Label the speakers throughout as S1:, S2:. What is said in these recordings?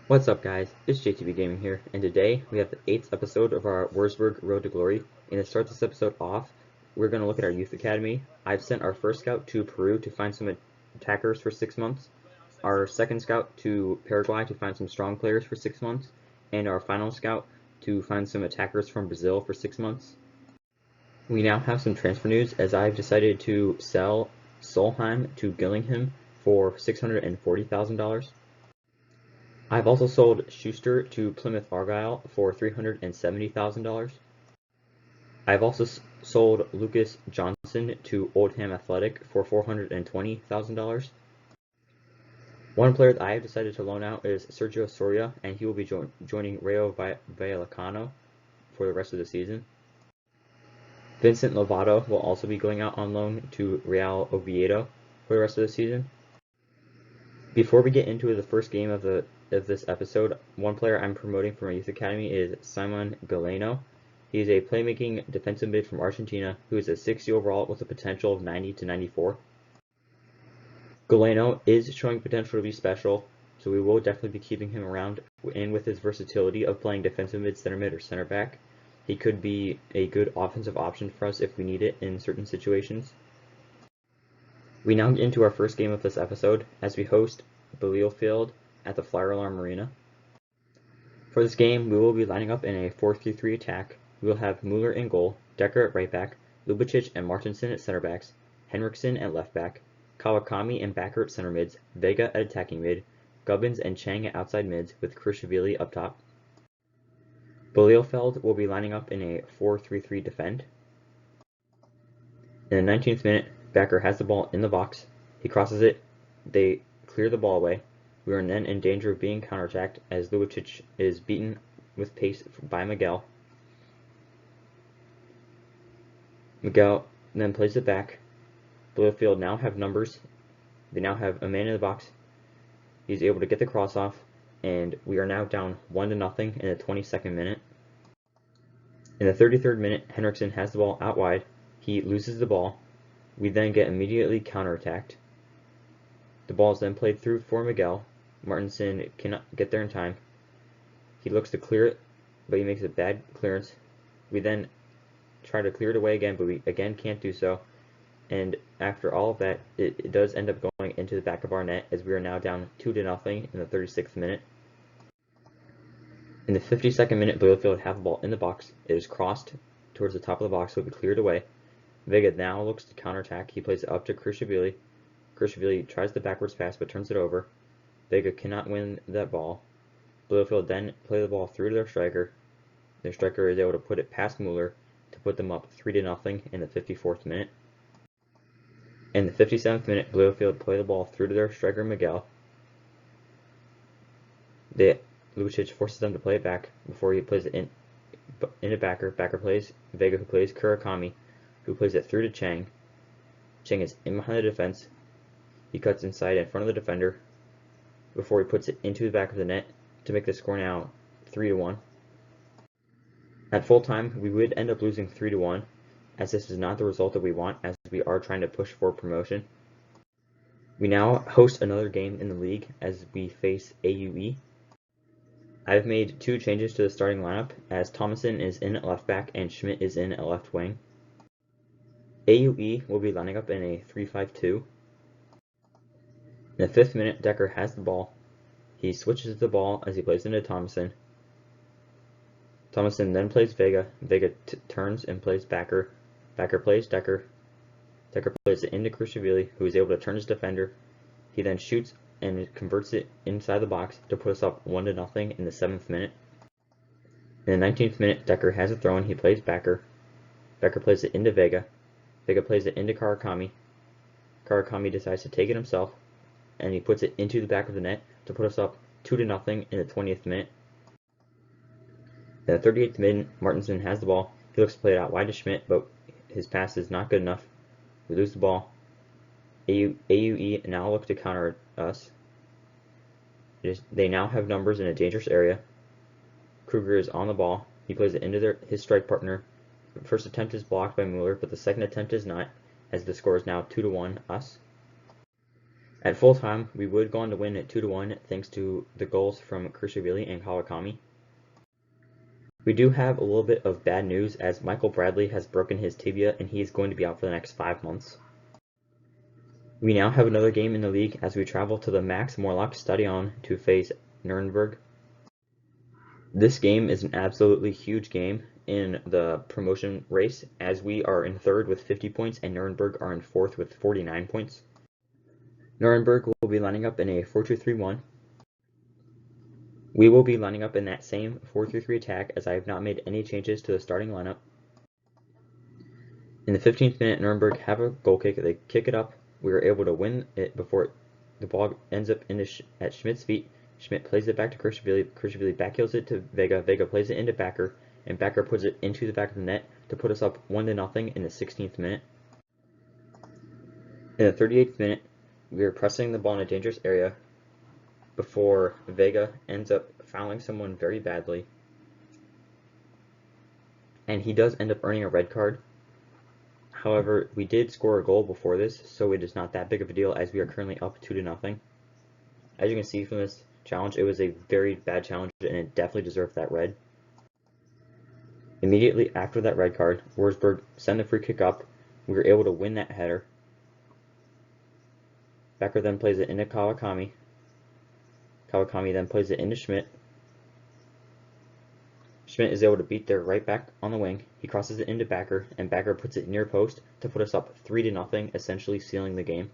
S1: What's up guys, it's JTB Gaming here, and today we have the 8th episode of our Würzburg Road to Glory, and to start this episode off, we're going to look at our youth academy. I've sent our first scout to Peru to find some attackers for 6 months, our second scout to Paraguay to find some strong players for 6 months, and our final scout to find some attackers from Brazil for 6 months. We now have some transfer news as I've decided to sell Solheim to Gillingham for $640,000. I've also sold Schuster to Plymouth Argyle for $370,000. I've also sold Lucas Johnson to Oldham Athletic for $420,000. One player that I have decided to loan out is Sergio Soria, and he will be joining Rayo Vallecano for the rest of the season. Vincent Lovato will also be going out on loan to Real Oviedo for the rest of the season. Before we get into the first game of this episode, one player I'm promoting from our youth academy is Simon Galeno. He is a playmaking defensive mid from Argentina who is a 60 overall with a potential of 90 to 94. Galeno is showing potential to be special, so we will definitely be keeping him around, and with his versatility of playing defensive mid, or center back, he could be a good offensive option for us if we need it in certain situations. We now get into our first game of this episode as we host Bielefeld at the Flyer Alarm Arena. For this game, we will be lining up in a 4-3-3 attack. We will have Mueller in goal, Decker at right back, Lubicic and Martinson at center backs, Henriksen at left back, Kawakami and Backer at center mids, Vega at attacking mid, Gubbins and Chang at outside mids with Krishashvili up top. Bielefeld will be lining up in a 4-3-3 defend. In the 19th minute, Backer has the ball in the box. He crosses it. They clear the ball away. We are then in danger of being counterattacked as Lubicic is beaten with pace by Miguel. Miguel then plays it back. Bielefeld now have numbers. They now have a man in the box. He's able to get the cross off, and we are now down 1-0 in the 22nd minute. In the 33rd minute, Henriksen has the ball out wide. He loses the ball. We then get immediately counterattacked. The ball is then played through for Miguel. Martinson cannot get there in time. He looks to clear it, but he makes a bad clearance. We then try to clear it away again, but we again can't do so. And after all of that, it does end up going into the back of our net as we are now down 2-0 in the 36th minute. In the 52nd minute, Bielefeld have the ball in the box. It is crossed towards the top of the box, so it will be cleared away. Vega now looks to counterattack. He plays it up to Krishashvili. Krishashvili tries the backwards pass but turns it over. Vega cannot win that ball. Bielefeld then play the ball through to their striker. Their striker is able to put it past Mueller to put them up 3-0 in the 54th minute. In the 57th minute, Bielefeld play the ball through to their striker Miguel. Lubicic forces them to play it back before he plays it into Backer. Backer plays Vega, who plays Kurakami, who plays it through to Chang. Chang is in behind the defense. He cuts inside in front of the defender before he puts it into the back of the net to make the score now 3-1. At full time, we would end up losing 3-1, as this is not the result that we want, as we are trying to push for promotion. We now host another game in the league as we face AUE. I've made 2 changes to the starting lineup, as Thomason is in at left back and Schmidt is in at left wing. AUE will be lining up in a 3-5-2. In the 5th minute, Decker has the ball. He switches the ball as he plays into Thomason. Thomason then plays Vega. Vega turns and plays Backer. Backer plays Decker. Decker plays it into Krishashvili, who is able to turn his defender. He then shoots and converts it inside the box to put us up 1-0 in the 7th minute. In the 19th minute, Decker has a throw-in. He plays Backer. Backer plays it into Vega. Vega plays it into Karakami. Karakami decides to take it himself, and he puts it into the back of the net to put us up 2-0 in the 20th minute. In the 38th minute, Martinson has the ball. He looks to play it out wide to Schmidt, but his pass is not good enough. We lose the ball. AUE now look to counter us. They now have numbers in a dangerous area. Kruger is on the ball. He plays it into his strike partner. The first attempt is blocked by Mueller, but the second attempt is not, as the score is now 2-1 us. At full time, we would go on to win at 2-1 thanks to the goals from Krishivili and Kawakami. We do have a little bit of bad news as Michael Bradley has broken his tibia and he is going to be out for the next 5 months. We now have another game in the league as we travel to the Max Morlock Stadion to face Nuremberg. This game is an absolutely huge game in the promotion race as we are in third with 50 points and Nuremberg are in fourth with 49 points. Nuremberg will be lining up in a 4-2-3-1. We will be lining up in that same 4-3-3 attack as I have not made any changes to the starting lineup. In the 15th minute, Nuremberg have a goal kick. They kick it up. We are able to win it before the ball ends up at Schmidt's feet. Schmidt plays it back to Krishivili. Krishivili backheels it to Vega. Vega plays it into Backer, and Backer puts it into the back of the net to put us up 1-0 in the 16th minute. In the 38th minute, we are pressing the ball in a dangerous area before Vega ends up fouling someone very badly. And he does end up earning a red card. However, we did score a goal before this, so it is not that big of a deal as we are currently up 2-0. As you can see from this challenge, it was a very bad challenge and it definitely deserved that red. Immediately after that red card, Würzburg sent the free kick up. We were able to win that header. Becker then plays it into Kawakami. Kawakami then plays it into Schmidt. Schmidt is able to beat their right back on the wing. He crosses it into Backer, and Backer puts it near post to put us up 3-0, essentially sealing the game.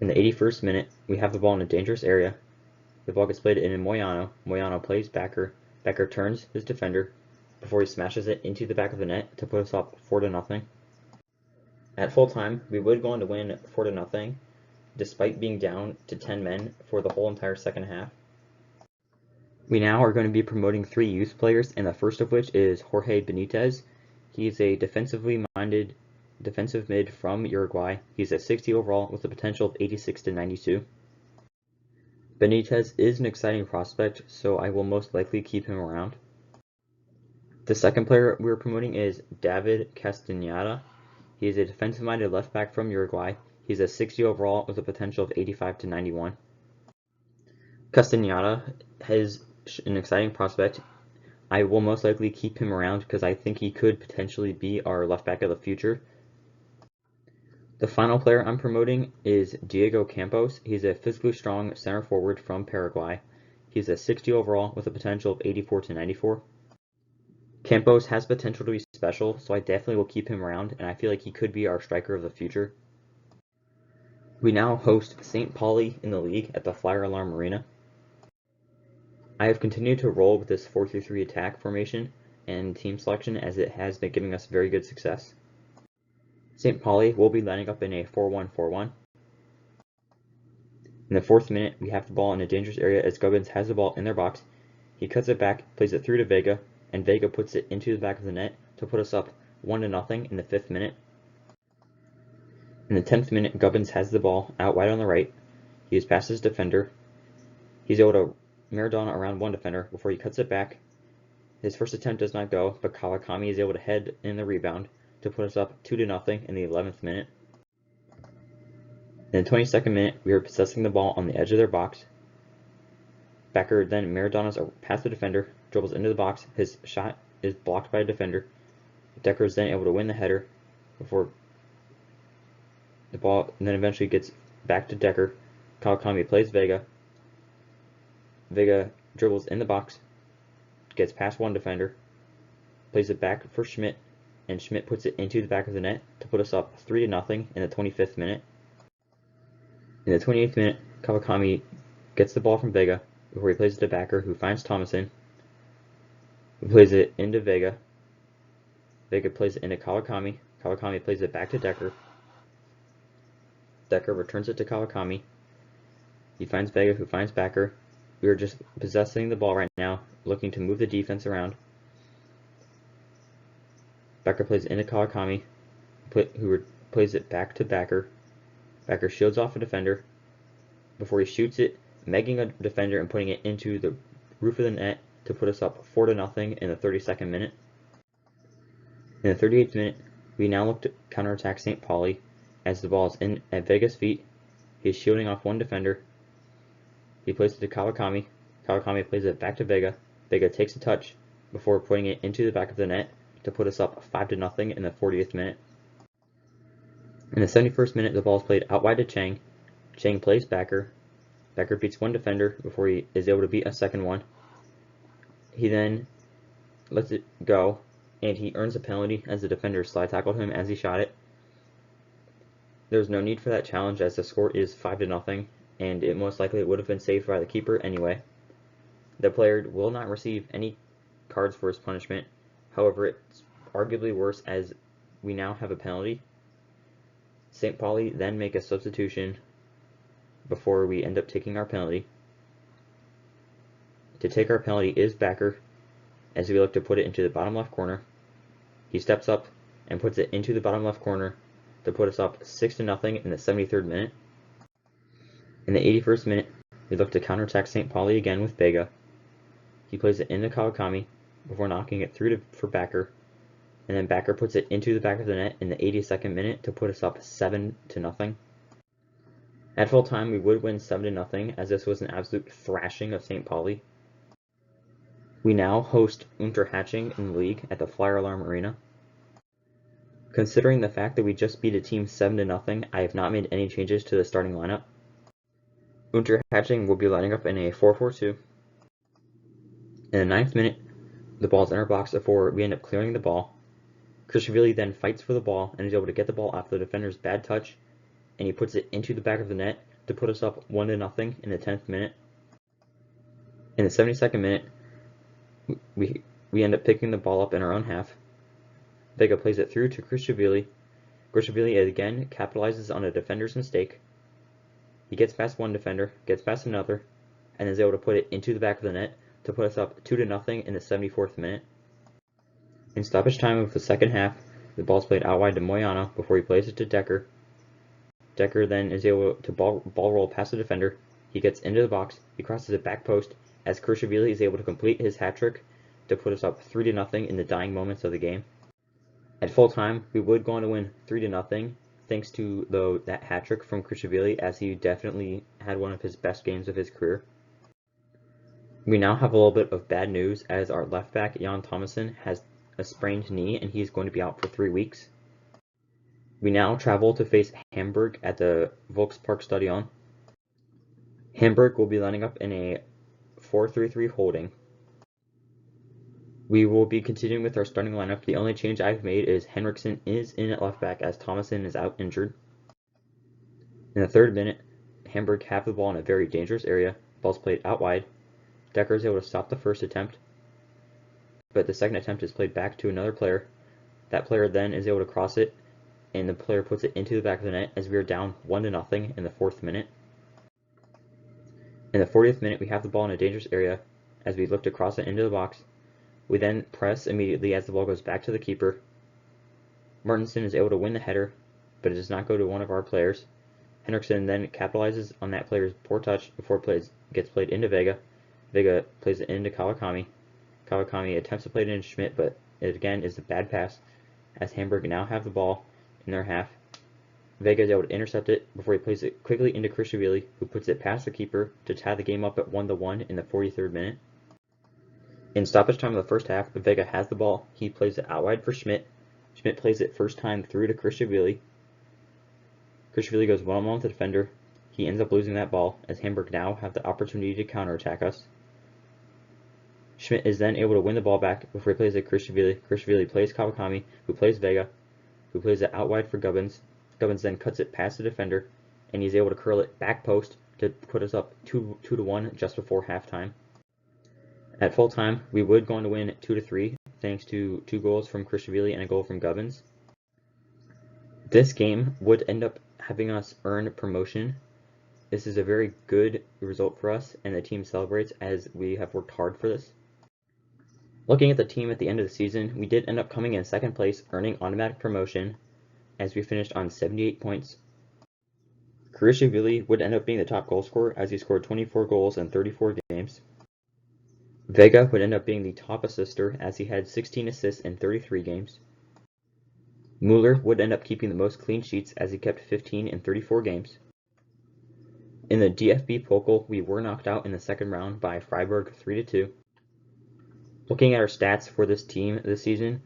S1: In the 81st minute, we have the ball in a dangerous area. The ball gets played in Moyano. Moyano plays Backer. Backer turns his defender before he smashes it into the back of the net to put us up 4-0. At full time, we would go on to win 4-0, despite being down to 10 men for the whole entire second half. We now are going to be promoting 3 youth players, and the first of which is Jorge Benitez. He is a defensively minded defensive mid from Uruguay. He's at 60 overall with a potential of 86 to 92. Benitez is an exciting prospect, so I will most likely keep him around. The second player we're promoting is David Castaneda. He is a defensive-minded left back from Uruguay. He's at 60 overall with a potential of 85 to 91. Castaneda has an exciting prospect. I will most likely keep him around because I think he could potentially be our left back of the future. The final player I'm promoting is Diego Campos. He's a physically strong center forward from Paraguay. He's a 60 overall with a potential of 84 to 94. Campos has potential to be special, so I definitely will keep him around, and I feel like he could be our striker of the future. We now host St. Pauli in the league at the Flyer Alarm Arena. I have continued to roll with this 4-3-3 attack formation and team selection as it has been giving us very good success. St. Pauli will be lining up in a 4-1-4-1. In the 4th minute, we have the ball in a dangerous area as Gubbins has the ball in their box. He cuts it back, plays it through to Vega, and Vega puts it into the back of the net to put us up 1-0 in the 5th minute. In the 10th minute, Gubbins has the ball out wide on the right. He is past his defender. He's able to Maradona around one defender before he cuts it back. His first attempt does not go, but Kawakami is able to head in the rebound to put us up 2-0 in the 11th minute. In the 22nd minute, we are possessing the ball on the edge of their box. Becker then Maradona's past the defender, dribbles into the box. His shot is blocked by a defender. Decker is then able to win the header before the ball then eventually gets back to Decker. Kawakami plays Vega. Vega dribbles in the box, gets past one defender, plays it back for Schmidt, and Schmidt puts it into the back of the net to put us up 3-0 in the 25th minute. In the 28th minute, Kawakami gets the ball from Vega before he plays it to Backer, who finds Thomason, who plays it into Vega. Vega plays it into Kawakami. Kawakami plays it back to Decker. Decker returns it to Kawakami. He finds Vega, who finds Backer. We are just possessing the ball right now, looking to move the defense around. Becker plays into Kawakami, who plays it back to Backer. Backer shields off a defender before he shoots it, megging a defender and putting it into the roof of the net to put us up 4-0 in the 32nd minute. In the 38th minute, we now look to counterattack St. Pauli as the ball is in at Vega's feet. He's shielding off one defender. He plays it to Kawakami. Kawakami plays it back to Vega. Vega takes a touch before putting it into the back of the net to put us up 5-0 in the 40th minute. In the 71st minute, the ball is played out wide to Chang. Chang plays Backer. Backer beats one defender before he is able to beat a second one. He then lets it go, and he earns a penalty as the defender slide tackled him as he shot it. There's no need for that challenge as the score is 5-0, and it most likely would have been saved by the keeper anyway. The player will not receive any cards for his punishment. However, it's arguably worse as we now have a penalty. St. Pauli then make a substitution before we end up taking our penalty. To take our penalty is Backer, as we look to put it into the bottom left corner. He steps up and puts it into the bottom left corner to put us up 6-0 in the 73rd minute. In the 81st minute, we look to counterattack St. Pauli again with Vega. He plays it into Kawakami before knocking it through for Backer, and then Backer puts it into the back of the net in the 82nd minute to put us up 7-0. At full time, we would win 7-0 as this was an absolute thrashing of St. Pauli. We now host Unterhaching in the league at the Flyer Alarm Arena. Considering the fact that we just beat a team 7-0, I have not made any changes to the starting lineup. Unterhaching will be lining up in a 4-4-2. In the 9th minute, the ball is in our box before we end up clearing the ball. Krishvili then fights for the ball and is able to get the ball off the defender's bad touch, and he puts it into the back of the net to put us up 1-0 in the 10th minute. In the 72nd minute, we end up picking the ball up in our own half. Vega plays it through to Krishvili. Krishvili again capitalizes on a defender's mistake. He gets past one defender, gets past another, and is able to put it into the back of the net to put us up 2-0 in the 74th minute. In stoppage time of the second half, the ball is played out wide to Moyano before he plays it to Decker. Decker then is able to ball roll past the defender. He gets into the box, he crosses it back post, as Krishvili is able to complete his hat trick to put us up 3-0 in the dying moments of the game. At full time, we would go on to win 3-0, thanks to that hat trick from Krishvili, as he definitely had one of his best games of his career. We now have a little bit of bad news as our left back, Jan Thomason, has a sprained knee and he's going to be out for 3 weeks. We now travel to face Hamburg at the Volksparkstadion. Hamburg will be lining up in a 4-3-3 holding. We will be continuing with our starting lineup. The only change I've made is Henriksen is in at left back as Thomason is out injured. In the 3rd minute, Hamburg have the ball in a very dangerous area. Ball's played out wide. Decker is able to stop the first attempt, but the second attempt is played back to another player. That player then is able to cross it, and the player puts it into the back of the net as we are down 1-0 in the 4th minute. In the 40th minute, we have the ball in a dangerous area as we look to cross it into the box. We then press immediately as the ball goes back to the keeper. Martinson is able to win the header, but it does not go to one of our players. Henriksen then capitalizes on that player's poor touch before it gets played into Vega. Vega plays it into Kawakami. Kawakami attempts to play it into Schmidt, but it again is a bad pass as Hamburg now have the ball in their half. Vega is able to intercept it before he plays it quickly into Krishvili, who puts it past the keeper to tie the game up at 1-1 in the 43rd minute. In stoppage time of the first half, Vega has the ball. He plays it out wide for Schmidt. Schmidt plays it first time through to Krishvili. Krishvili goes one-on-one with the defender. He ends up losing that ball as Hamburg now have the opportunity to counterattack us. Schmidt is then able to win the ball back before he plays it Krishvili. Krishvili plays Kawakami, who plays Vega, who plays it out wide for Gubbins. Gubbins then cuts it past the defender, and he's able to curl it back post to put us up 2-1 just before halftime. At full time, we would go on to win 2-3, thanks to 2 goals from Krishvili and a goal from Gubbins. This game would end up having us earn promotion. This is a very good result for us, and the team celebrates as we have worked hard for this. Looking at the team at the end of the season, we did end up coming in 2nd place, earning automatic promotion, as we finished on 78 points. Krishvili would end up being the top goal scorer, as he scored 24 goals in 34 games. Vega would end up being the top assister, as he had 16 assists in 33 games. Mueller would end up keeping the most clean sheets as he kept 15 in 34 games. In the DFB Pokal, we were knocked out in the second round by Freiburg 3-2. Looking at our stats for this team this season,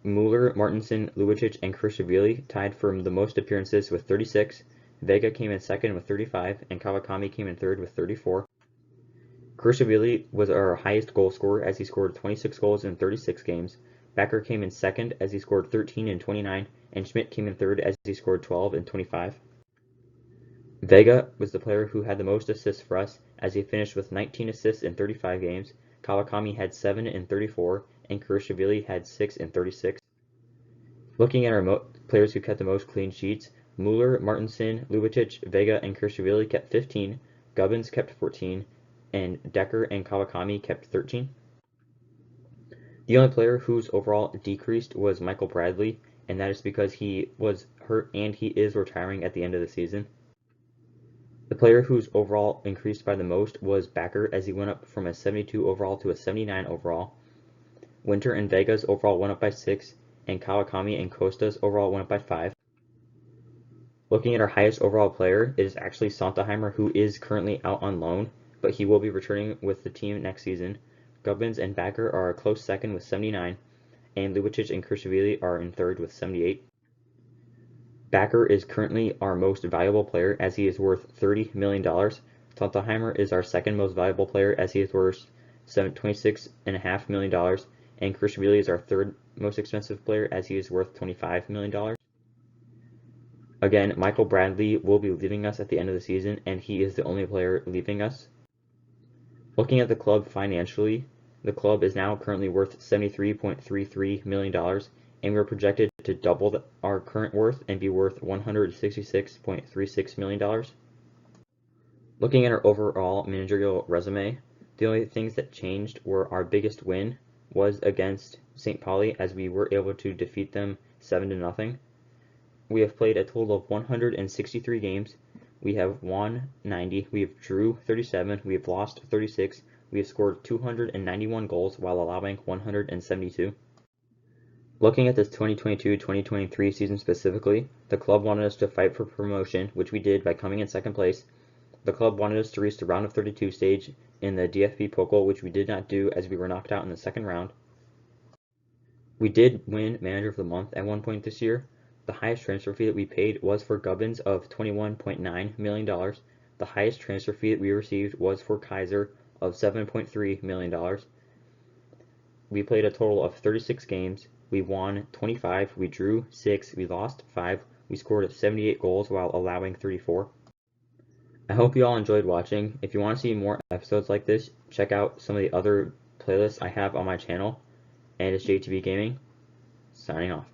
S1: Mueller, Martinson, Luicic, and Krishishvili tied for the most appearances with 36. Vega came in second with 35, and Kawakami came in third with 34. Krishishvili was our highest goal scorer as he scored 26 goals in 36 games. Becker came in second as he scored 13 in 29, and Schmidt came in third as he scored 12 in 25. Vega was the player who had the most assists for us as he finished with 19 assists in 35 games. Kawakami had 7 in 34, and Krishishvili had 6 in 36. Looking at our players who kept the most clean sheets, Mueller, Martinson, Luicic, Vega, and Krishishvili kept 15, Gubbins kept 14, and Decker and Kawakami kept 13. The only player whose overall decreased was Michael Bradley, and that is because he was hurt and he is retiring at the end of the season. The player whose overall increased by the most was Backer as he went up from a 72 overall to a 79 overall. Winter and Vega's overall went up by 6, and Kawakami and Costa's overall went up by 5. Looking at our highest overall player, it is actually Sontheimer, who is currently out on loan, but he will be returning with the team next season. Gubbins and Backer are a close second with 79, and Luicic and Krishishvili are in third with 78. Backer is currently our most valuable player as he is worth $30 million. Sontheimer is our second most valuable player as he is worth $26.5 million, and Krishishvili is our third most expensive player as he is worth $25 million. Again, Michael Bradley will be leaving us at the end of the season, and he is the only player leaving us. Looking at the club financially, the club is now currently worth $73.33 million, and we are projected to double our current worth and be worth $166.36 million. Looking at our overall managerial resume, the only things that changed were our biggest win was against St. Pauli as we were able to defeat them 7-0. We have played a total of 163 games. We have won 90, we have drew 37, we have lost 36, we have scored 291 goals while allowing 172. Looking at this 2022-2023 season specifically, the club wanted us to fight for promotion, which we did by coming in second place. The club wanted us to reach the round of 32 stage in the DFB Pokal, which we did not do as we were knocked out in the second round. We did win Manager of the Month at one point this year. The highest transfer fee that we paid was for Gubbins of $21.9 million. The highest transfer fee that we received was for Kaiser of $7.3 million. We played a total of 36 games. We won 25, we drew 6, we lost 5, we scored 78 goals while allowing 34. I hope you all enjoyed watching. If you want to see more episodes like this, check out some of the other playlists I have on my channel. And it's JTV Gaming, signing off.